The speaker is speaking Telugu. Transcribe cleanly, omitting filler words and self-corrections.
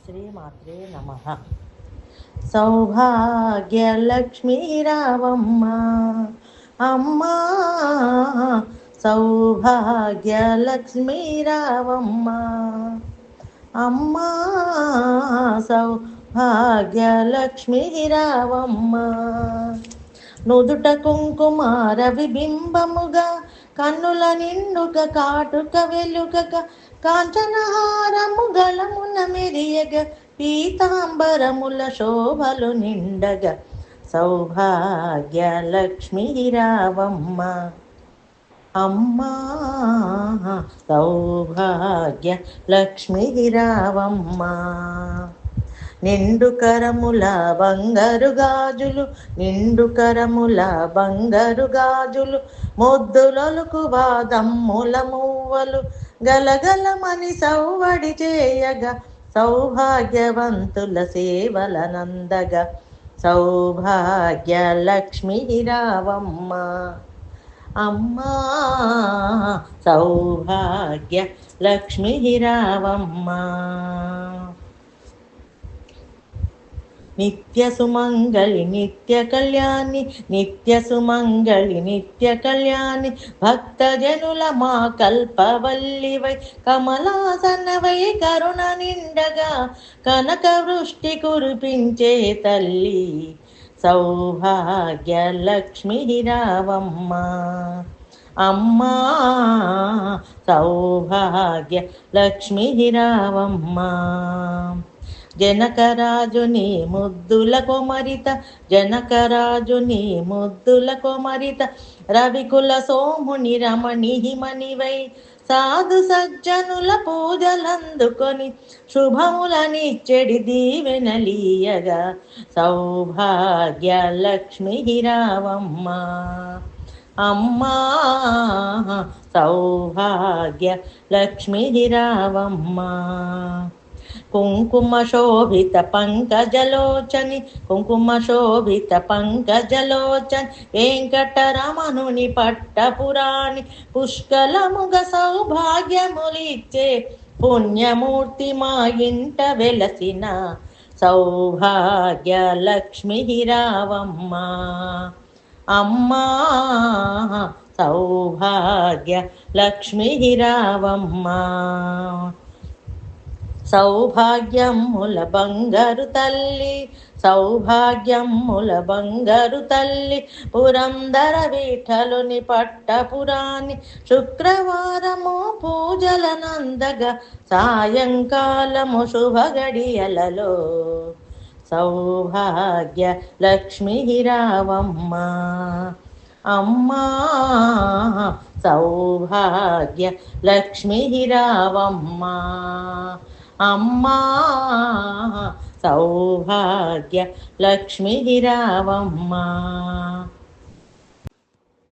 శ్రీమాత్రే నమః. సౌభాగ్యలక్ష్మీ రావమ్మ అమ్మా, సౌభాగ్యలక్ష్మీ రావమ్మ అమ్మా, సౌభాగ్యలక్ష్మీ రావమ్మ. నుదుట కుంకుమార విబింబముగా, కన్నుల నిండుక కాటుక వెలుగక, కాంచనహారము గళమున మెరియగ, పీతాంబరముల శోభలు నిండగ, సౌభాగ్య లక్ష్మీ రావమ్మ అమ్మా, సౌభాగ్య లక్ష్మీ రావమ్మ. నిండు కరముల బంగారు గాజులు, నిండు కరముల బంగారు గాజులు, మొద్దులొలుకు వాదమ్ముల మువ్వలు, గలగలమని సౌవడి చేయగా, సౌభాగ్యవంతుల సేవలనందగా, సౌభాగ్య లక్ష్మీ రావమ్మ అమ్మా, సౌభాగ్య లక్ష్మీ రావమ్మ. నిత్య సుమంగళి నిత్య కళ్యాణి, నిత్య సుమంగళి నిత్య కళ్యాణి, భక్తజనుల మా కల్పవల్లివై, కమలాసనవై కరుణ నిండగా, కనక వృష్టి కురిపించే తల్లి, సౌభాగ్య లక్ష్మీ రావమ్మ అమ్మా, సౌభాగ్య లక్ష్మీ రావమ్మ. జనకరాజుని ముద్దుల కొమరిత, జనకరాజుని ముద్దుల కొమరిత, రవికుల సోముని రమణి హిమనివై, సాధు సజ్జనుల పూజలందుకొని, శుభములనిచ్చెడి దీవెనలీయగా, సౌభాగ్య లక్ష్మీ రావమ్మ అమ్మా, సౌభాగ్య లక్ష్మీ రావమ్మ. కుంకుమ శోభిత పంకజలోచని, కుంకుమ శోభిత పంకజలోచని, వెంకటరమణుని పట్టపురాణి, పుష్కలముగ సౌభాగ్యములిచ్చే పుణ్యమూర్తి మా ఇంట వెలసిన, సౌభాగ్య లక్ష్మీ రావమ్మ అమ్మా, సౌభాగ్య లక్ష్మీ రావమ్మ. సౌభాగ్యముల బంగారు తల్లి, సౌభాగ్యముల బంగారు తల్లి, పురందర విఠలుని పట్టపురాణి, శుక్రవారము పూజలనందగా, సాయంకాలము శుభగడియలలో, సౌభాగ్య లక్ష్మీ రావమ్మ అమ్మా, సౌభాగ్య లక్ష్మీ రావమ్మ అమ్మా, సౌభాగ్య లక్ష్మీ రావమ్మ.